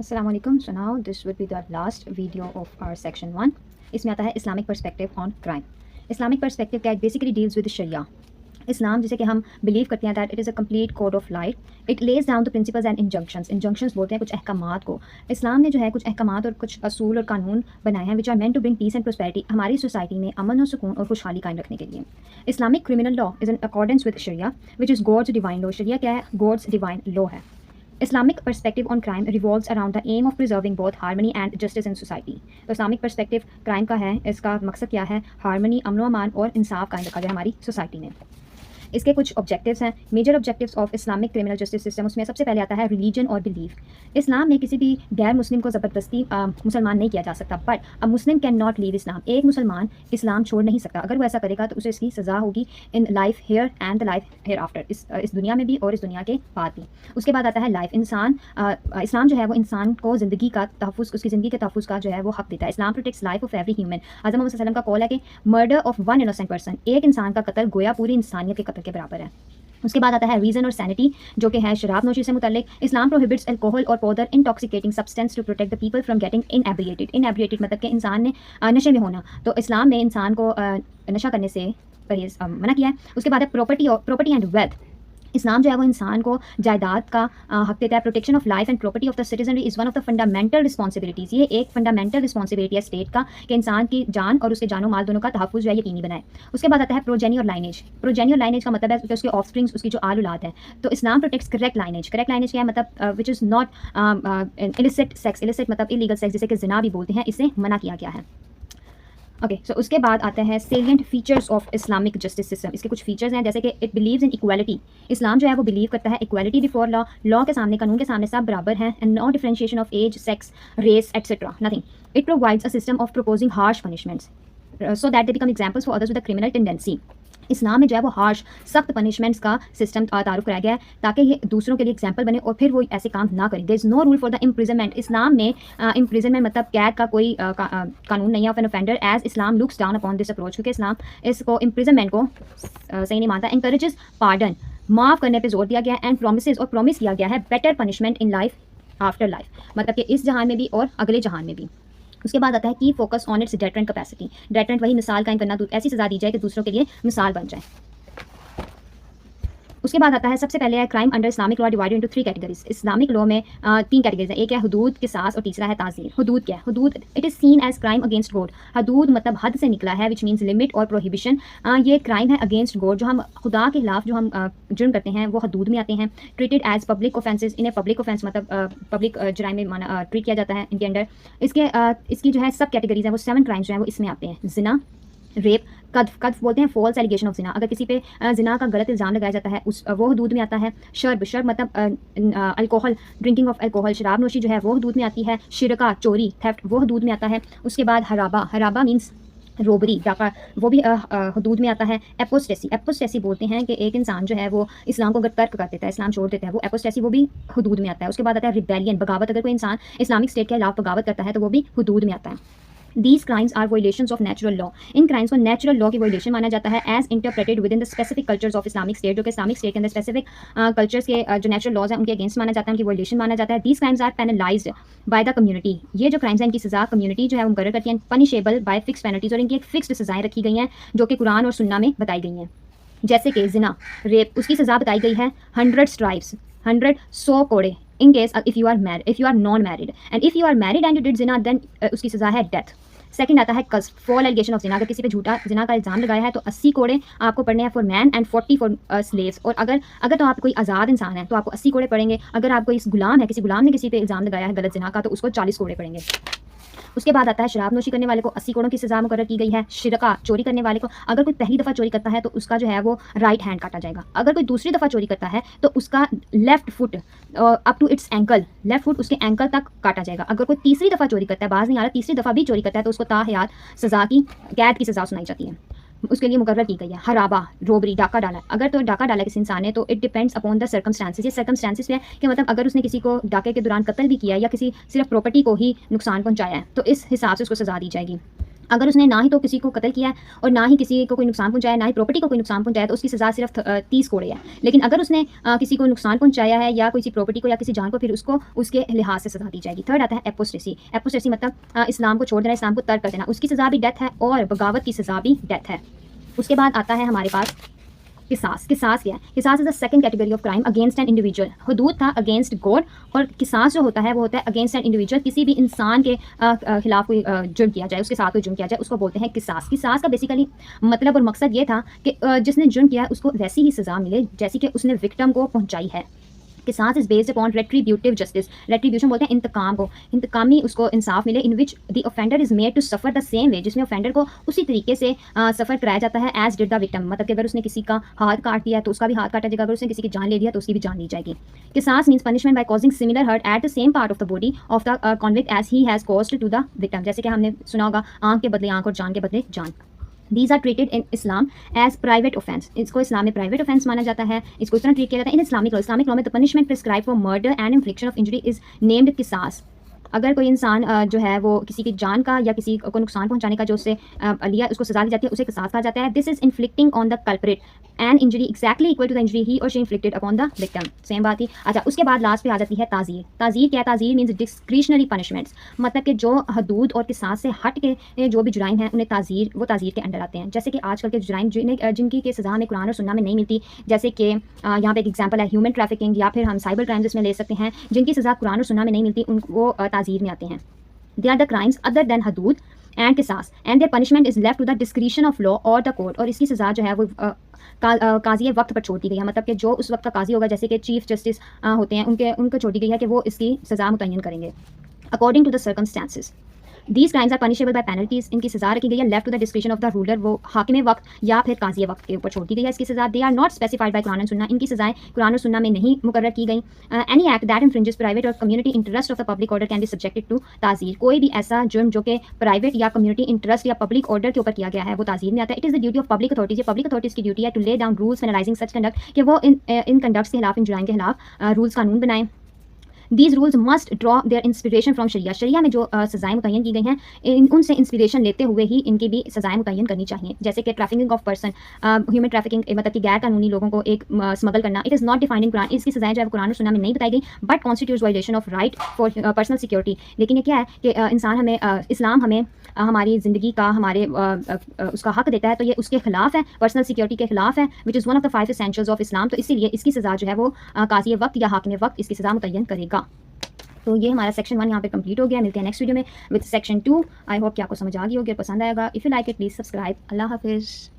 Assalamualaikum. So now this would be the last video of our section 1. इसमें आता है Islamic perspective on crime. Islamic perspective क्या basically deals with sharia. Islam जिसे कि हम believe करते हैं that it is a complete code of life. It lays down the principles and injunctions बोलते हैं कुछ अहकामात को. इस्लाम ने जो है कुछ अहकामात और कुछ असूल और कानून बनाए हैं which are meant to bring peace and prosperity, हमारी सोसाइटी में अमन और सुकून और खुशहाली कायम रखने के लिए. Islamic criminal law is in accordance with sharia which is God's divine law. Sharia क्या है? गॉड्स डिवाइन लॉ है. Islamic perspective on crime revolves around the aim of preserving both harmony and justice in society. तो Islamic perspective crime का है, इसका मकसद क्या है? हारमनी, अमन व अमान और इंसाफ कायम रखा जाए हमारी सोसाइटी में. इसके कुछ ऑब्जेक्टिव्स हैं, major objectives of Islamic criminal justice system. उसमें सबसे पहले आता है रिलीजन और बिलीफ. इस्लाम में किसी भी गैर मुस्लिम को ज़बरदस्ती मुसलमान नहीं किया जा सकता, but a Muslim can not leave Islam. एक मुसलमान इस्लाम छोड़ नहीं सकता. अगर वो ऐसा करेगा तो उसे इसकी सज़ा होगी in life hair and the life hair after, इस दुनिया में भी और इस दुनिया के बाद भी. उसके बाद आता है लाइफ. इस्लाम जो है वो इंसान को ज़िंदगी का तहफ़्फ़ुज़, उसकी ज़िंदगी के तहफ़्फ़ुज़ का जो है वो हक़ देता है. Islam protects life of every human. हज़रत मोहम्मद सल्लल्लाहु अलैहि वसल्लम का कॉल है कि murder of one innocent person, एक इंसान का कत्ल गोया पूरी इंसानियत के कत्ल के बराबर है. उसके बाद आता है रीज़न और सैनिटी, जो कि है शराब नोशी से मुतल्लिक. इस्लाम प्रोहिबिट्स अल्कोहल और powder intoxicating substance to protect the people from getting inebriated मतलब कि इंसान ने नशे में होना. तो इस्लाम ने इंसान को नशा करने से परहेज़ मना किया है. उसके बाद है प्रॉपर्टी एंड वेल्थ. इस्लाम जो है वो इंसान को जायदाद का हक देता है. Protection of life and property of the citizen is one of the fundamental responsibilities. ये एक फंडामेंटल रिस्पॉन्सिबिलिटी है स्टेट का कि इंसान की जान और उसके जानो माल दोनों का तहफ़्फ़ुज़ जो है यकीनी बनाए. उसके बाद आता है प्रोजेनी और लाइनेज. प्रोजेनी और लाइनेज का मतलब है कि उसके ऑफस्प्रिंग्स, उसकी जो आल औलाद है. तो Islam protects correct lineage. Correct lineage क्या है? मतलब which is not illicit sex. Illicit मतलब इलीगल सेक्स, जिसे कि ज़िना भी बोलते हैं, इससे मना किया गया है. ओके सो उसके बाद आते हैं salient features of Islamic justice system. इसके कुछ फीचर्स हैं जैसे कि इट बिलीव्स इन इक्वालिटी. इस्लाम जो है वो बिलीव करता है इक्वालिटी बिफोर लॉ. लॉ के सामने, कानून के सामने सब बराबर हैं. And no differentiation of age, sex, race etcetera, nothing. It provides a system of proposing harsh punishments so that they become examples for others with a criminal tendency. Islam में जो है वो हार्श, सख्त पनिशमेंट्स का system तारुफ कराया गया है ताकि ये दूसरों के लिए एग्जाम्पल बने और फिर वो ऐसे काम ना करें. There is no rule for the imprisonment. Islam में इम्प्रिजनमेंट मतलब कैद का कोई कानून नहीं है of an offender, as Islam looks down upon this approach. क्योंकि इस्लाम इसको इम्प्रिजनमेंट को सही नहीं मानता. एनकरेजेस पार्डन, माफ़ करने पर जोर दिया गया है. एंड प्रॉमिस किया गया है better punishment in life after life, मतलब कि इस जहान में भी और अगले जहान में भी. उसके बाद आता है की focus on it's deterrent capacity. Deterrent वही मिसाल कायम करना, ऐसी सज़ा दी जाए कि दूसरों के लिए मिसाल बन जाए. उसके बाद आता है सबसे पहले है crime under Islamic law divided into 3 categories. Islamic law में 3 कैटेगरीज है. एक है हुदूद, किसास और तीसरा है ताज़ीर. हुदूद क्या है? हुदूद it is seen as crime against God. हदूद मतलब हद से निकला है, विच मीन्स लिमिट और प्रोहिबिशन. ये क्राइम है अगेंस्ट गॉड. जो हम खुदा के खिलाफ जो हम जुर्म करते हैं वो हदूद में आते हैं. Treated as public offences. इन्हें पब्लिक ऑफेंस मतलब पब्लिक जराइम में माना ट्रीट किया जाता है इनके अंडर. इसकी जो है सब कैटेगरीज हैं वो 7 क्राइम्स जो हैं वो इसमें आते हैं. जिना, रेप, कद्फ बोलते हैं फॉल्स एलिगेशन ऑफ जिना. अगर किसी पे जिना का गलत इल्ज़ाम लगाया जाता है वो हदूद में आता है. शर्ब मतलब अल्कोहल, ड्रिंकिंग ऑफ अल्कोहल, शराब नोशी जो है वो हदूद में आती है. शिरका, चोरी, थेफ्ट, वो हदूद में आता है. उसके बाद हराबा मीन्स रोबरी, डाका, वो भी हदूद में आता है. एपोस्टेसी बोलते हैं कि एक इंसान जो है वो इस्लाम को अगर तर्क कर देता है, इस्लाम छोड़ देता है, वो एपोस्टेसी वो भी हदूद में आता है. उसके बाद आता है रिबेलियन, बगावत. अगर कोई इंसान इस्लामिक स्टेट के खिलाफ बगावत करता है तो वो भी हदूद में आता है. These crimes are violations of natural law. इन क्राइम्स को नेचुरल लॉ की वायलेशन माना जाता है as interpreted with in the specific cultures of Islamic state. जो कि इस्लामिक स्टेट के अंदर स्पेसिफिक कल्चर्स के जो नेचुरल लॉज हैं उनके अगेंस्ट माना जाता है, उनकी वायलेशन माना जाता है. These crimes are penalised by the community. ये जो क्राइम्स हैं इनकी सज़ा कम्युनिटी जो है वो मुकर्रर करती है. पनिशेबल बाय फिक्स पेनल्टीज, और इनकी एक फिक्स्ड सज़ाएँ रखी गई हैं जो कि कुरान और सुन्ना में बताई गई हैं. जैसे कि जिना, रेप, उसकी सज़ा बताई गई है 100 स्ट्राइप्स, 100 कोड़े. In case if you are non married, and if you are married and you did जिना देन उसकी सज़ा है डेथ. सेकंड आता है कस, फॉल एलिगेशन ऑफ जिना. अगर किसी पे झूठा जिना का इल्ज़ाम लगाया है तो 80 कोड़े आपको पढ़ने हैं for man and 40 for slaves. और अगर तो आप कोई आज़ाद इंसान है तो आपको 80 कोड़े पड़ेंगे. अगर आप कोई गुलाम है, किसी गुलाम ने किसी पे इल्ज़ाम लगाया है गलत जिना का, तो उसको 40 कोड़े पड़ेंगे. उसके बाद आता है शराब नोशी करने वाले को 80 कोड़ों की सज़ा मुकर्रर की गई है. शिरका, चोरी करने वाले को अगर कोई पहली दफ़ा चोरी करता है तो उसका जो है वो राइट हैंड काटा जाएगा. अगर कोई दूसरी दफ़ा चोरी करता है तो उसका left foot up to its ankle, left foot उसके एंकल तक काटा जाएगा. अगर कोई तीसरी दफ़ा चोरी करता है, बाज नहीं आ रहा, तीसरी दफ़ा भी चोरी करता है तो उसको ताहयात सज़ा की कैद की सज़ा सुनाई जाती है, उसके लिए मुकर्रर की गई है. हराबा, रोबरी, डाका डाला. अगर तो डाका डाला किसी इंसान ने तो it depends upon the circumstances. ये सर्कमस्टांसेस है कि मतलब अगर उसने किसी को डाके के दौरान कत्ल भी किया या किसी सिर्फ प्रॉपर्टी को ही नुकसान पहुंचाया है तो इस हिसाब से उसको सज़ा दी जाएगी. अगर उसने ना ही तो किसी को कत्ल किया है और ना ही किसी को कोई नुकसान पहुंचाया, ना ही प्रॉपर्टी को कोई नुकसान पहुंचाया, तो उसकी सज़ा सिर्फ 30 कोड़े है। लेकिन अगर उसने किसी को नुकसान पहुंचाया है या किसी प्रॉपर्टी को या किसी जान को, फिर उसको उसके लिहाज से सज़ा दी जाएगी। थर्ड आता है एपोस्टेसी। एपोस्टेसी मतलब इस्लाम को छोड़ देना, इस्लाम को तर्क कर देना, उसकी सज़ा भी डेथ है और बगावत की सज़ा भी डेथ है। उसके बाद आता है हमारे पास किसास। किसास क्या है? किसास is the second category of crime against an individual. हदूद था अगेंस्ट गॉड, और किसास जो होता है वो होता है अगेंस्ट एन इंडिविजुअल। किसी भी इंसान के खिलाफ कोई जुर्म किया जाए, उसके साथ कोई जुर्म किया जाए, उसको बोलते हैं किसास। किसास का बेसिकली मतलब और मकसद ये था कि जिसने जुर्म किया है उसको वैसी ही सज़ा मिले जैसी कि उसने विक्टिम को पहुँचाई है। किसास is based upon retributive justice. Retribution बोलते हैं इंतकाम को, इंतकामी उसको इंसाफ मिले। In which the offender is made to suffer the same way, जिसमें ऑफेंडर को उसी तरीके से सफ़र कराया जाता है एज डिड द विक्टिम। मतलब कि अगर उसने किसी का हाथ काट दिया तो उसका भी हाथ काटा जाएगा, अगर उसने किसी की जान ले लिया तो उसकी भी जान ली जाएगी। किसास means punishment by causing similar hurt at the same part of the body of the convict as he has caused to the victim. जैसे कि हमने सुना होगा आंख के बदले आंख और जान के बदले जान। These are treated in Islam as private offense. इसको इस्लाम में प्राइवेट ऑफेंस माना जाता है, इसको इस तरह ट्रीट किया जाता है। इन इस्लामिक लॉ में the punishment prescribe for murder and infliction of injury is named किसास। अगर कोई इंसान जो है वो किसी की जान का या किसी को नुकसान पहुंचाने का जो उससे लिया उसको सजा दी जाती है, उसे किसास कहा जाता है। This is inflicting on the culprit and injury exactly equal to the injury he or she inflicted upon the victim. Same बात ही। अच्छा, उसके बाद लास्ट पे आ जाती है ताज़ीर। ताज़ीर क्या है? ताज़ीर मीन्स डिस्क्रिशनरी पनिशमेंट्स। मतलब कि जो हदूद और किसास से हट के जो भी जुराइम हैं उन्हें वो ताज़ीर के अंडर आते हैं। जैसे कि आजकल के जुराइम जिनकी के सज़ा हमें कुरान और सुन्ना में नहीं मिलती, जैसे कि यहाँ पे एक एग्जाम्पल है ह्यूमन ट्रैफिकिंग, या फिर हम साइबर क्राइम्स इसमें ले सकते हैं, जिनकी सज़ा कुरान और सुन्ना में नहीं मिलती, वो ताज़ीर में आते हैं। They are the crimes other than हदूद एंड किसास and their punishment is left to the discretion of law or the court. और इसकी सज़ा जो है वो काजी वक्त पर छोड़ दी गई है। मतलब कि जो उस वक्त का काजी होगा, जैसे कि चीफ जस्टिस होते हैं, उनको छोड़ दी गई है कि वो इसकी सज़ा मुतय्यन करेंगे according to the circumstances. These crimes are punishable by penalties. इनकी सज़ा रखी गई है left to the discretion of the ruler, वो हाकिम वक्त या फिर काजी वक्त के ऊपर छोड़ दी गई है इसकी सज़ा। They are not specified by Quran and Sunnah. इनकी सज़ाएं कुरान और सुन्ना में नहीं मुकर्रर की गई। Any act that infringes private or community interest of the public order can be subjected to ताज़ीर। कोई भी ऐसा जुर्म जो कि प्राइवेट या कम्युनिटी इंटरेस्ट या पब्लिक ऑर्डर के ऊपर किया गया है वो ताज़ीर में आता है। It is the duty of public authorities. ये पब्लिक अथॉरिटीज़ की ड्यूटी है to lay down rules penalising such conduct, कि वो इन कंडक्ट्स के खिलाफ, इन जुराइम के खिलाफ रूल्स कानून बनाएं। These rules must draw their inspiration from sharia. Sharia में जो सज़ाएँ मुतय्यन की गई हैं उनसे इंस्पिरेशन लेते हुए ही इनकी भी सज़ाएँ मुतय्यन करनी चाहिए। जैसे कि trafficking of person, human trafficking मतलब कि गैर कानूनी लोगों को एक स्मगल करना, it is not defined in Quran. इसकी सज़ाएँ जो है कुरान और सुन्ना में नहीं बताई गई, but constitutes violation of right for personal security. लेकिन ये क्या है कि इंसान हमें इस्लाम हमें हमारी ज़िंदगी का उसका हक देता है, तो ये उसके खिलाफ है, पर्सनल सिक्योरिटी के खिलाफ है, which is one of the 5 essentials of Islam. तो इसीलिए इसकी सज़ा जो है वो काज़ी वक्त या हाकिम वक्त इसकी सज़ा मुतय्यन करेगा। तो ये हमारा सेक्शन 1 यहाँ पे कंप्लीट हो गया। मिलते हैं नेक्स्ट वीडियो में विद सेक्शन 2। आई होप कि आपको समझ आ गई होगी और पसंद आएगा। If you like it please subscribe. अल्लाह हाफिज़।